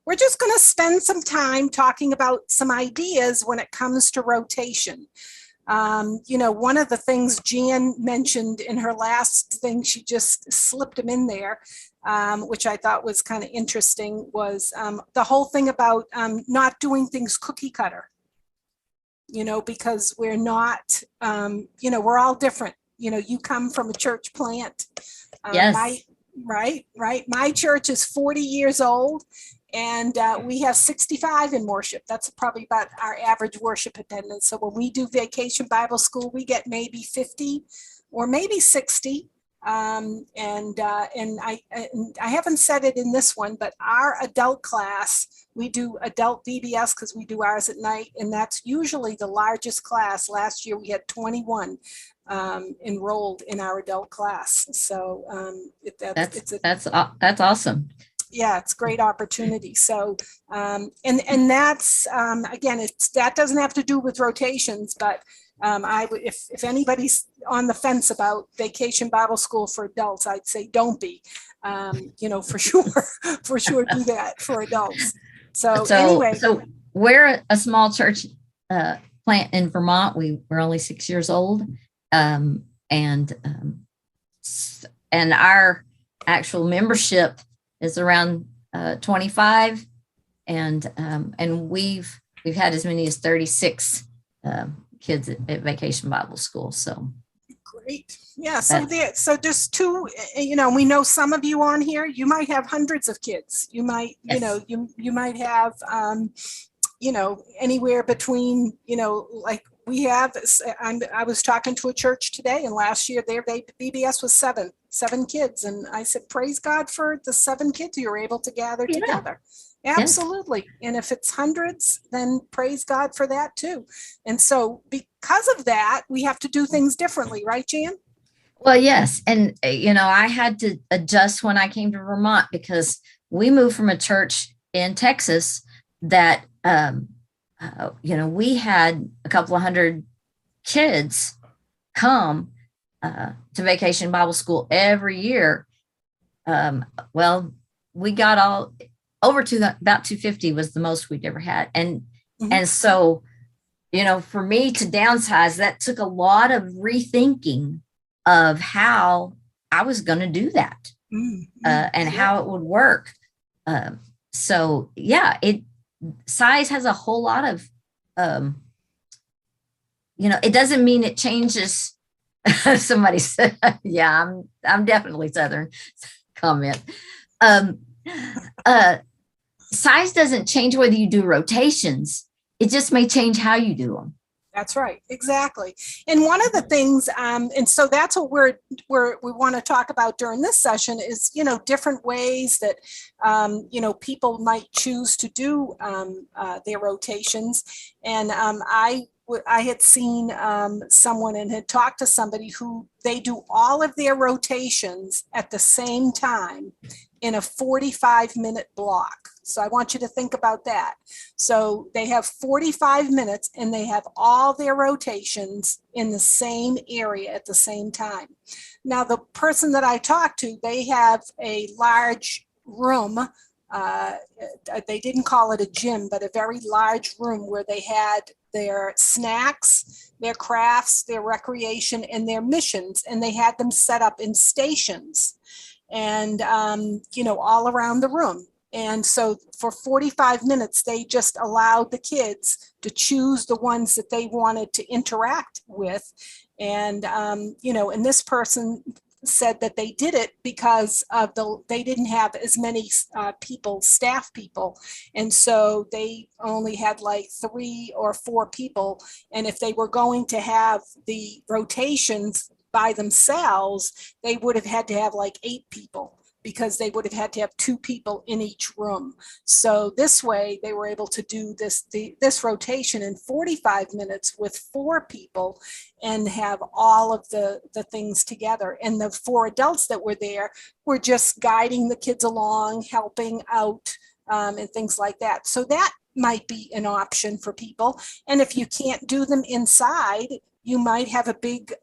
we're just going to spend some time talking about some ideas when it comes to rotation. One of the things Jan mentioned in her last thing, she just slipped them in there, which I thought was kind of interesting, was the whole thing about not doing things cookie cutter, because we're not, we're all different. You come from a church plant. Yes. Right. My church is 40 years old. And we have 65 in worship. That's probably about our average worship attendance. So when we do Vacation Bible School, we get maybe 50 or maybe 60. And I haven't said it in this one, but our adult class, we do adult VBS because we do ours at night. And that's usually the largest class. Last year we had 21 enrolled in our adult class. So that's awesome. Yeah, it's a great opportunity. So, and that's, again, that doesn't have to do with rotations, but if anybody's on the fence about Vacation Bible School for adults, I'd say don't be, for sure do that for adults. So anyway. So we're a small church plant in Vermont. We're only 6 years old. And our actual membership is around 25, and we've had as many as 36 kids at Vacation Bible School. So great, yeah. So just two. We know some of you on here. You might have hundreds of kids. You might, yes. you might have, anywhere between, like we have. I was talking to a church today, and last year their VBS was seven kids, and I said, praise God for the 7 kids you were able to gather together. Absolutely. Yes. And if it's hundreds, then praise God for that too. And so because of that, we have to do things differently, right, Jan? Well, yes. And, I had to adjust when I came to Vermont because we moved from a church in Texas that, we had a couple of hundred kids come to Vacation Bible School every year. Well, we got all over to about 250 was the most we'd ever had. And so, for me to downsize, that took a lot of rethinking of how I was going to do that and how it would work. So yeah, size has a whole lot of, it doesn't mean it changes. Somebody said, yeah, I'm definitely Southern comment. Size doesn't change whether you do rotations. It just may change how you do them. That's right. Exactly. And one of the things, and so that's what we want to talk about during this session is, different ways that, people might choose to do their rotations. And I had seen someone and had talked to somebody who they do all of their rotations at the same time in a 45-minute block. So I want you to think about that. So they have 45 minutes and they have all their rotations in the same area at the same time. Now, the person that I talked to, they have a large room. They didn't call it a gym, but a very large room where they had their snacks, their crafts, their recreation, and their missions. And they had them set up in stations and, all around the room. And so for 45 minutes, they just allowed the kids to choose the ones that they wanted to interact with. And, and this person said that they did it because of they didn't have as many staff people. And so they only had like 3 or 4 people. And if they were going to have the rotations by themselves, they would have had to have like 8 people, because they would have had to have 2 people in each room. So this way they were able to do this rotation in 45 minutes with 4 people and have all of the things together. And the 4 adults that were there were just guiding the kids along, helping out, and things like that. So that might be an option for people. And if you can't do them inside, you might have a big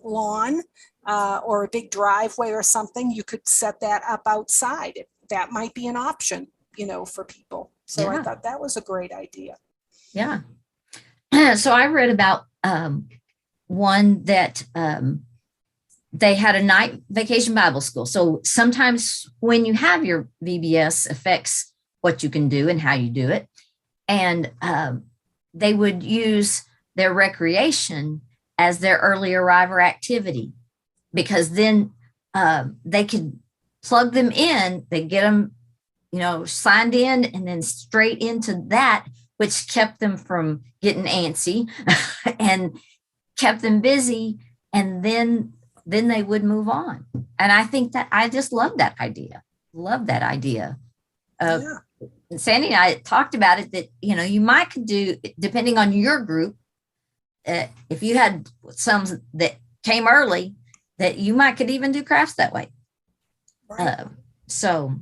lawn or a big driveway or something. You could set that up outside. That might be an option. for people. So I Yeah. thought that was a great idea. Yeah. So I read about one that they had a night vacation Bible school. So sometimes when you have your VBS affects what you can do and how you do it. And they would use their recreation as their early arriver activity, because then they could plug them in, they get them, signed in and then straight into that, which kept them from getting antsy and kept them busy. And then they would move on. And I think that I just love that idea. Love that idea. Yeah. Sandy and I talked about it that, you might could do, depending on your group, if you had some that came early, that you might could even do crafts that way. Right. So,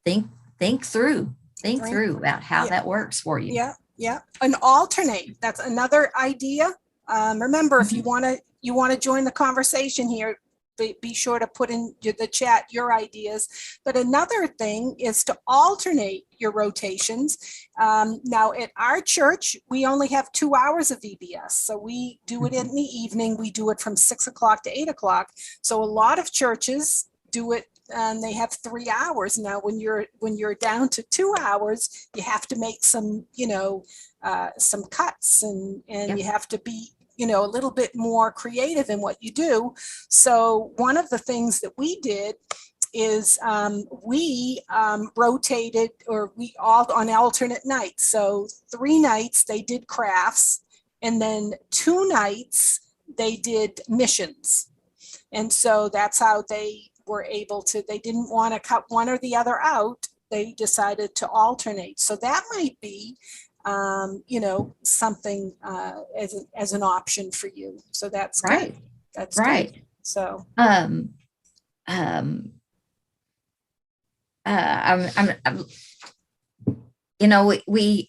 think through about how that works for you. Yeah. Yeah. And alternate. That's another idea. Remember, if you want to join the conversation here, be sure to put in the chat your ideas. But another thing is to alternate your rotations. Now at our church, we only have 2 hours of VBS. So we do it in the evening. We do it from 6 o'clock to 8 o'clock. So a lot of churches do it and they have 3 hours. Now, when you're down to 2 hours, you have to make some, some cuts and you have to be, a little bit more creative in what you do. So one of the things that we did is we rotated, or we all on alternate nights. So 3 nights they did crafts, and then 2 nights they did missions. And so that's how they were able to, they didn't want to cut one or the other out. They decided to alternate. So that might be something as an option for you. So that's right. Good. That's right. Good. So we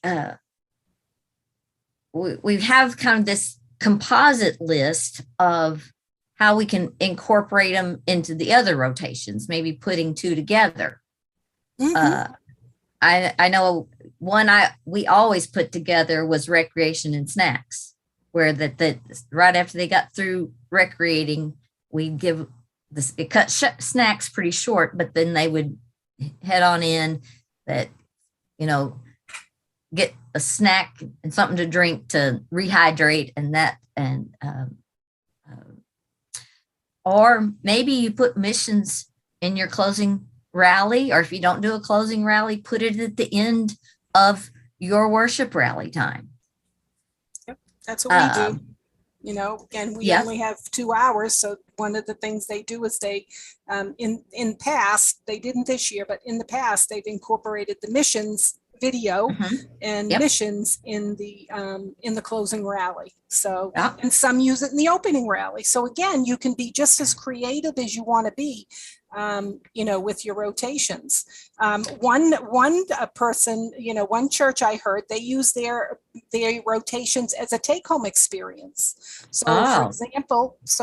have kind of this composite list of how we can incorporate them into the other rotations, maybe putting 2 together. Mm-hmm. I know one we always put together was recreation and snacks, where that right after they got through recreating, we'd give this, it cut snacks pretty short, but then they would head on in that, get a snack and something to drink to rehydrate or maybe you put missions in your closing rally, or if you don't do a closing rally, put it at the end of your worship rally time. Yep, that's what we do. And we only have 2 hours. So one of the things they do is they, in past, they didn't this year, but in the past, they've incorporated the missions video and missions in the closing rally. So, and some use it in the opening rally. So again, you can be just as creative as you want to be, with your rotations. One person, one church I heard, they use their rotations as a take-home experience. So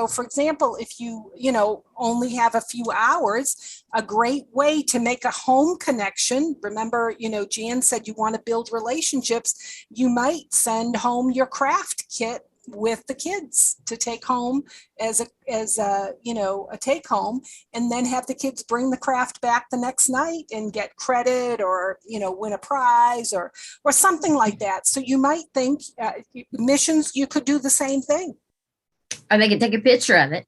for example, if you, only have a few hours, a great way to make a home connection. Remember, Jan said you want to build relationships. You might send home your craft kit with the kids to take home as a take home, and then have the kids bring the craft back the next night and get credit, or win a prize or something like that. So you might think missions, you could do the same thing, or they could take a picture of it.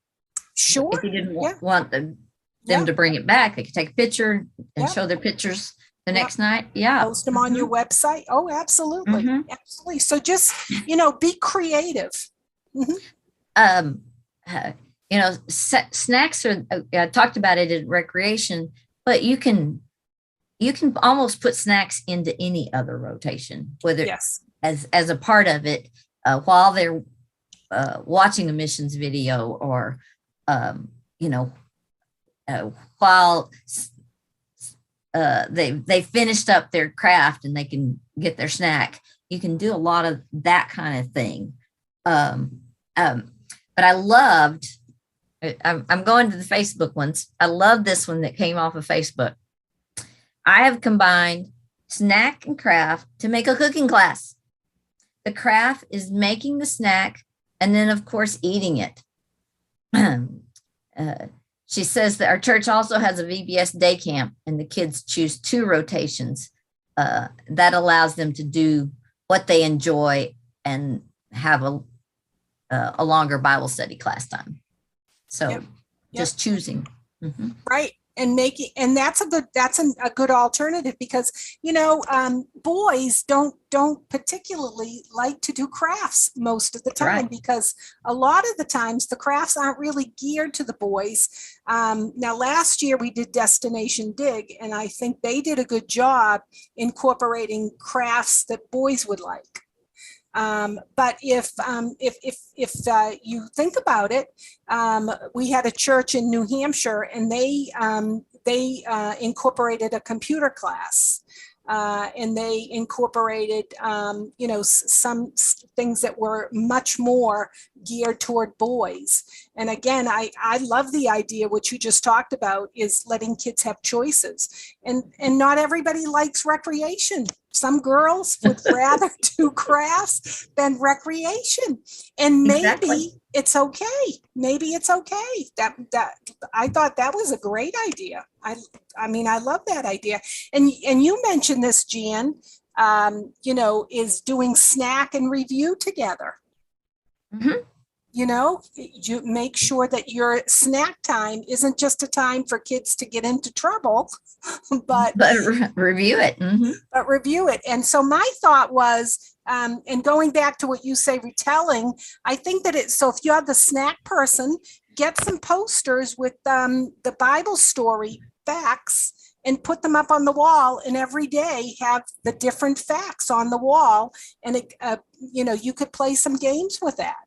Sure. If you didn't want them to bring it back, they could take a picture and show their pictures the next night. Post them on your website. Oh, absolutely. Absolutely. So just, be creative. Snacks are, I talked about it in recreation, but you can almost put snacks into any other rotation, whether as a part of it, while they're watching a missions video, or, while they finished up their craft and they can get their snack. You can do a lot of that kind of thing. But I loved, I'm going to the Facebook ones. I love this one that came off of Facebook. I have combined snack and craft to make a cooking class. The craft is making the snack and then, of course, eating it. She says that our church also has a VBS day camp, and the kids choose 2 rotations. That allows them to do what they enjoy and have a longer Bible study class time. So Yep. just choosing. Mm-hmm. Right. And that's a good alternative, because, boys don't particularly like to do crafts most of the time, Right. because a lot of the times the crafts aren't really geared to the boys. Now, last year we did Destination Dig, and I think they did a good job incorporating crafts that boys would like. But if you think about it, we had a church in New Hampshire, and they incorporated a computer class, and they incorporated some things that were much more geared toward boys. And again, I love the idea, which you just talked about, is letting kids have choices. And not everybody likes recreation. Some girls would rather do crafts than recreation. And maybe Exactly. it's okay. Maybe it's okay. That I thought that was a great idea. I mean, I love that idea. And you mentioned this, Jan, is doing snack and review together. Mm-hmm. You make sure that your snack time isn't just a time for kids to get into trouble, but review it. Mm-hmm. But review it. And so my thought was, and going back to what you say, retelling, I think that so if you have the snack person, get some posters with the Bible story facts and put them up on the wall, and every day have the different facts on the wall. And you could play some games with that.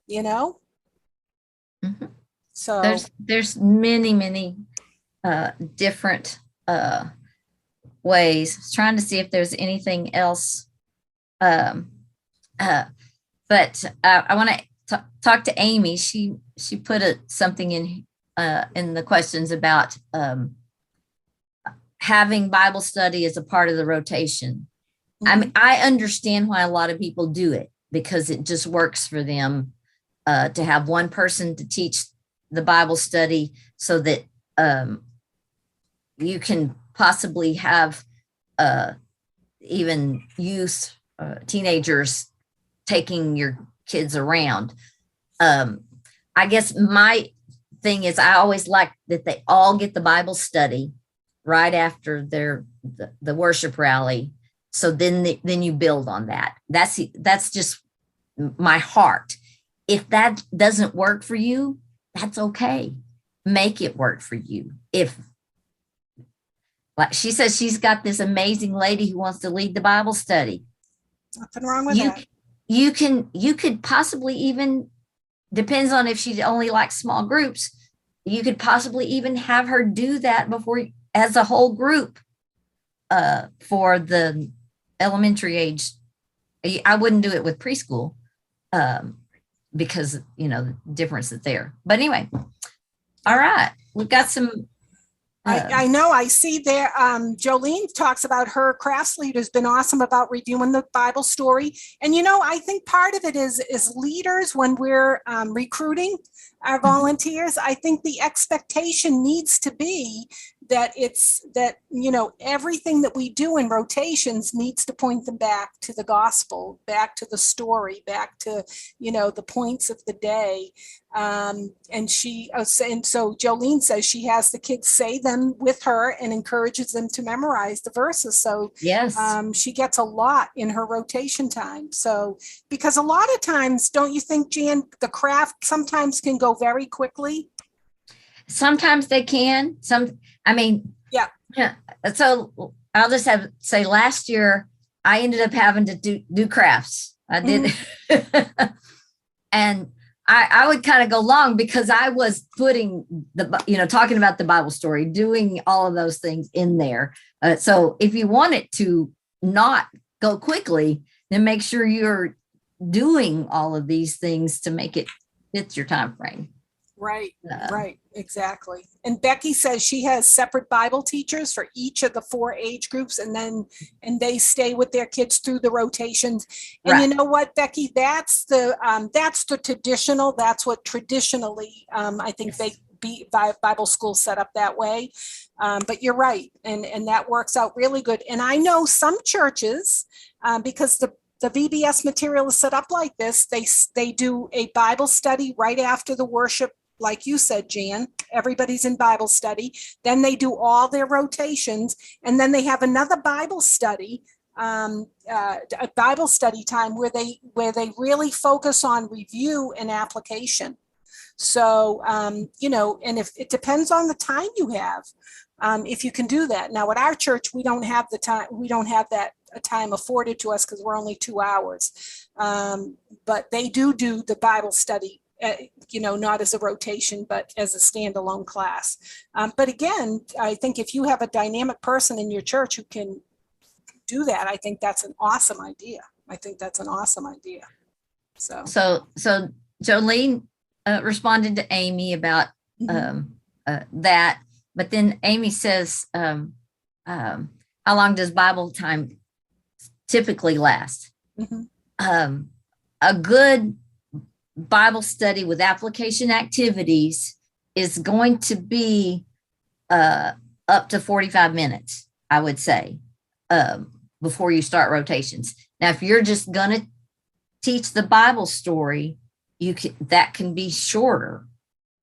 Mm-hmm. So there's many different ways. I was trying to see if there's anything else, but I want to talk to Amy. She put something in the questions about having Bible study as a part of the rotation. Mm-hmm. I mean, I understand why a lot of people do it, because it just works for them. To have one person to teach the Bible study, so that you can possibly have even youth, teenagers taking your kids around. I guess my thing is, I always like that they all get the Bible study right after the worship rally. So then you build on that. That's just my heart. If that doesn't work for you, that's okay. Make it work for you. If, like she says, she's got this amazing lady who wants to lead the Bible study. Nothing wrong with that. You could possibly even, depends on if she only likes small groups, you could possibly even have her do that before, as a whole group, for the elementary age. I wouldn't do it with preschool. Because the difference is there. But anyway, all right, we've got some. I know. I see there. Jolene talks about her crafts leader's been awesome about reviewing the Bible story, and I think part of it is leaders, when we're recruiting our volunteers. I think the expectation needs to be that everything that we do in rotations needs to point them back to the gospel, back to the story, back to the points of the day. And so Jolene says she has the kids say them with her and encourages them to memorize the verses. So yes, she gets a lot in her rotation time. So, because a lot of times, don't you think, Jan, the craft sometimes can go very quickly? Sometimes they can. Yeah. So I'll just say last year I ended up having to do crafts. I did. Mm-hmm. And I would kind of go long, because I was putting talking about the Bible story, doing all of those things in there. So if you want it to not go quickly, then make sure you're doing all of these things to make it fit your time frame. Right, right, exactly. And Becky says she has separate Bible teachers for each of the 4 age groups, and they stay with their kids through the rotations. And you Right. know what, Becky, that's the traditional. That's what traditionally I think Yes. Bible schools set up that way. But you're right, and that works out really good. And I know some churches, because the VBS material is set up like this. They do a Bible study right after the worship, like you said, Jan. Everybody's in Bible study. Then they do all their rotations, and then they have another Bible study, a Bible study time where they really focus on review and application. So, and if it depends on the time you have, if you can do that. Now, at our church, we don't have the time. We don't have that time afforded to us because we're only 2 hours. But they do the Bible study, not as a rotation, but as a standalone class. But again, I think if you have a dynamic person in your church who can do that, I think that's an awesome idea. So Jolene responded to Amy about that, but then Amy says, how long does Bible time typically last? A good Bible study with application activities is going to be up to 45 minutes, I would say, before you start rotations. Now, if you're just going to teach the Bible story, that can be shorter,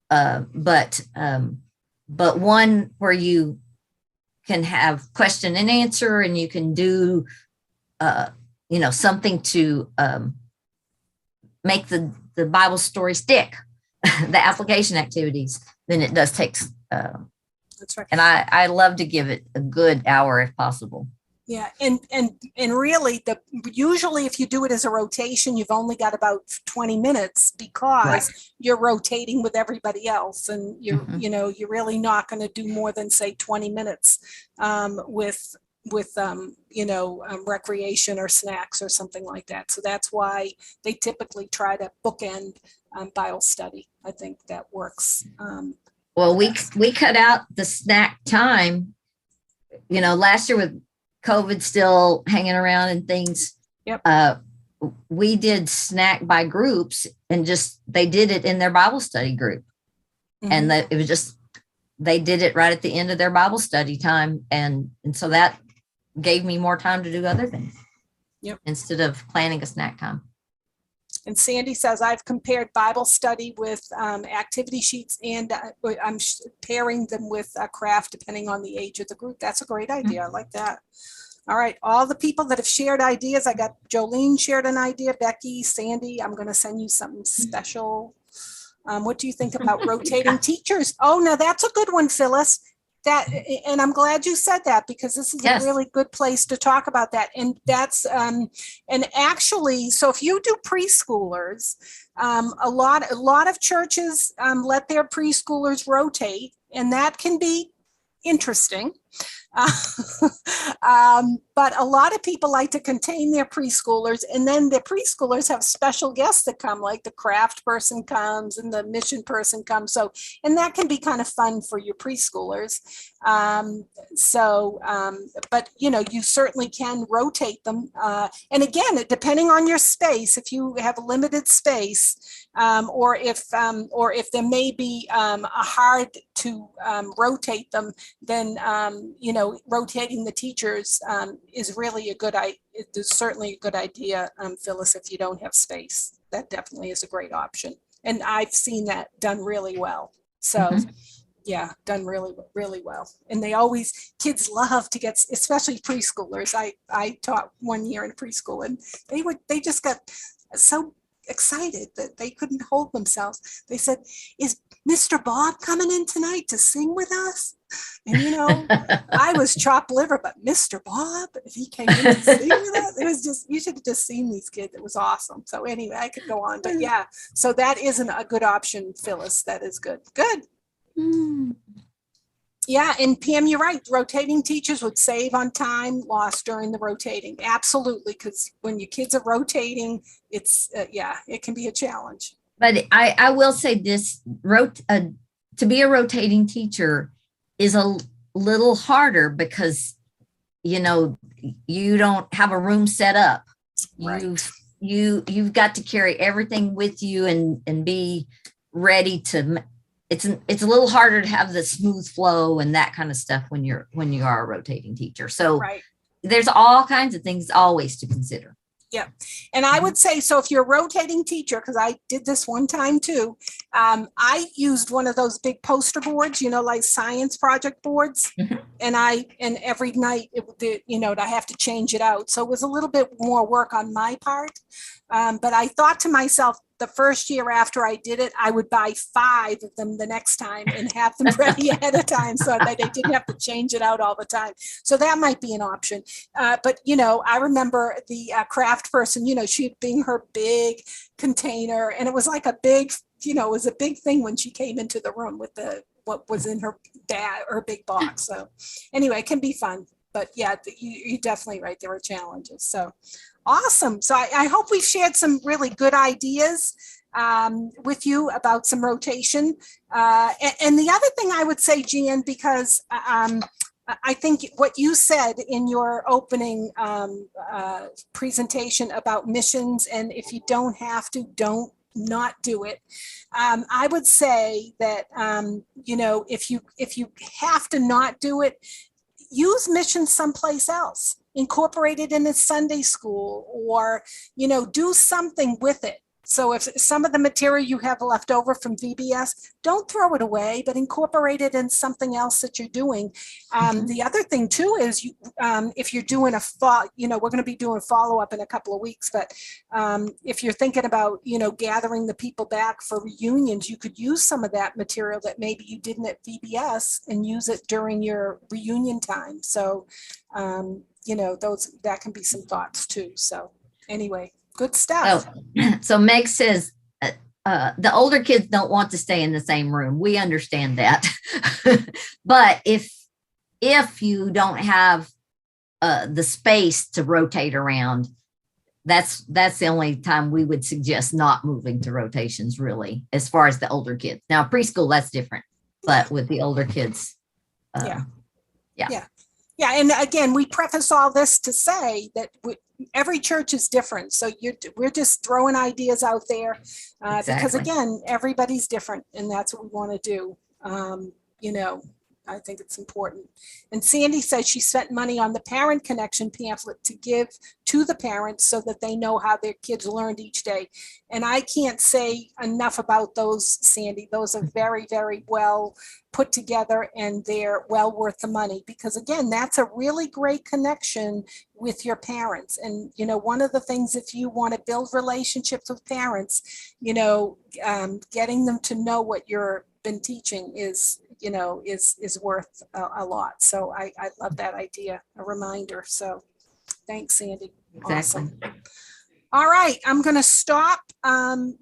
but one where you can have question and answer, and you can do something to make the Bible story stick, the application activities, then it does take. That's right. And I love to give it a good hour if possible. Yeah, and really, usually if you do it as a rotation, you've only got about 20 minutes because you're rotating with everybody else, and you're really not going to do more than say 20 minutes with recreation or snacks or something like that. So that's why they typically try to bookend Bible study. I think that works. Well, we cut out the snack time, last year with COVID still hanging around and things. Yep. We did snack by groups, and they did it in their Bible study group. And it was just, they did it right at the end of their Bible study time. And so that gave me more time to do other things. Yep. Instead of planning a snack time. And Sandy says, I've compared Bible study with activity sheets, and I'm pairing them with craft depending on the age of the group. That's a great idea. I like that. All right. All the people that have shared ideas, I got Jolene shared an idea, Becky, Sandy, I'm going to send you something special. What do you think about rotating teachers? Oh, no, that's a good one, Phyllis. And I'm glad you said that, because this is a really good place to talk about that. And that's, and actually, so if you do preschoolers, a lot of churches let their preschoolers rotate, and that can be interesting. But a lot of people like to contain their preschoolers, and then the preschoolers have special guests that come, like the craft person comes and the mission person comes. So, and that can be kind of fun for your preschoolers. But you certainly can rotate them. And again, depending on your space, if you have limited space, or if there may be hard to rotate them, then rotating the teachers is really a good idea. It's certainly a good idea, Phyllis, if you don't have space. That definitely is a great option, and I've seen that done really well. So yeah, done really, really well. And kids love to get, especially preschoolers. I taught 1 year in preschool, and they just got so excited that they couldn't hold themselves. They said, "Is Mr. Bob coming in tonight to sing with us?" And I was chopped liver, but Mr. Bob, if he came in to sing with us, it was just, you should have just seen these kids. It was awesome. So anyway, I could go on, but yeah, so that isn't a good option, Phyllis. That is good. Good. Yeah, and Pam, you're right. Rotating teachers would save on time lost during the rotating. Absolutely, because when your kids are rotating, it's it can be a challenge. But I will say this, to be a rotating teacher is a little harder because, you know, you don't have a room set up. Right. You've got to carry everything with you and be ready to, it's a little harder to have the smooth flow and that kind of stuff when you are a rotating teacher. So Right. there's all kinds of things always to consider. Yeah. And I would say, so if you're a rotating teacher, because I did this one time too, I used one of those big poster boards, you know, like science project boards. And every night, you know, I have to change it out. So it was a little bit more work on my part. But I thought to myself, the first year after I did it, I would buy 5 of them the next time and have them ready ahead of time so that they didn't have to change it out all the time. So that might be an option. But, you know, I remember the craft person, you know, she'd bring her big container, and it was like a big, you know, it was a big thing when she came into the room with what was in her bag or big box. So anyway, it can be fun. But yeah, you're definitely right. There are challenges. So awesome. So I hope we've shared some really good ideas with you about some rotation. And the other thing I would say, Jan, because I think what you said in your opening presentation about missions, and if you don't have to, don't not do it. I would say that, you know, if you have to not do it, use missions someplace else, incorporate it in a Sunday school, or, you know, do something with it. So if some of the material you have left over from VBS, don't throw it away, but incorporate it in something else that you're doing. The other thing too is if you're doing you know, we're going to be doing follow-up in a couple of weeks, but if you're thinking about, you know, gathering the people back for reunions, you could use some of that material that maybe you didn't at VBS and use it during your reunion time. So, you know, that can be some thoughts too. So anyway. Good stuff. So Meg says the older kids don't want to stay in the same room. We understand that. But if you don't have the space to rotate around, that's the only time we would suggest not moving to rotations, really, as far as the older kids. Now, preschool, that's different. But with the older kids, yeah. And again, we preface all this to say that every church is different. So we're just throwing ideas out there because, again, everybody's different, and that's what we want to do. You know, I think it's important. And Sandy says she spent money on the Parent Connection pamphlet to give to the parents so that they know how their kids learned each day. And I can't say enough about those, Sandy. Those are very, very well put together, and they're well worth the money because, again, that's a really great connection with your parents. And, you know, one of the things, if you want to build relationships with parents, you know, getting them to know what you've been teaching is, you know, is worth a lot. So I love that idea, a reminder. So thanks, Sandy. Exactly. Awesome. All right, I'm going to stop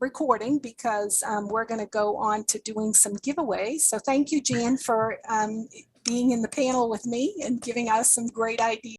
recording because we're going to go on to doing some giveaways. So thank you, Jan, for being in the panel with me and giving us some great ideas.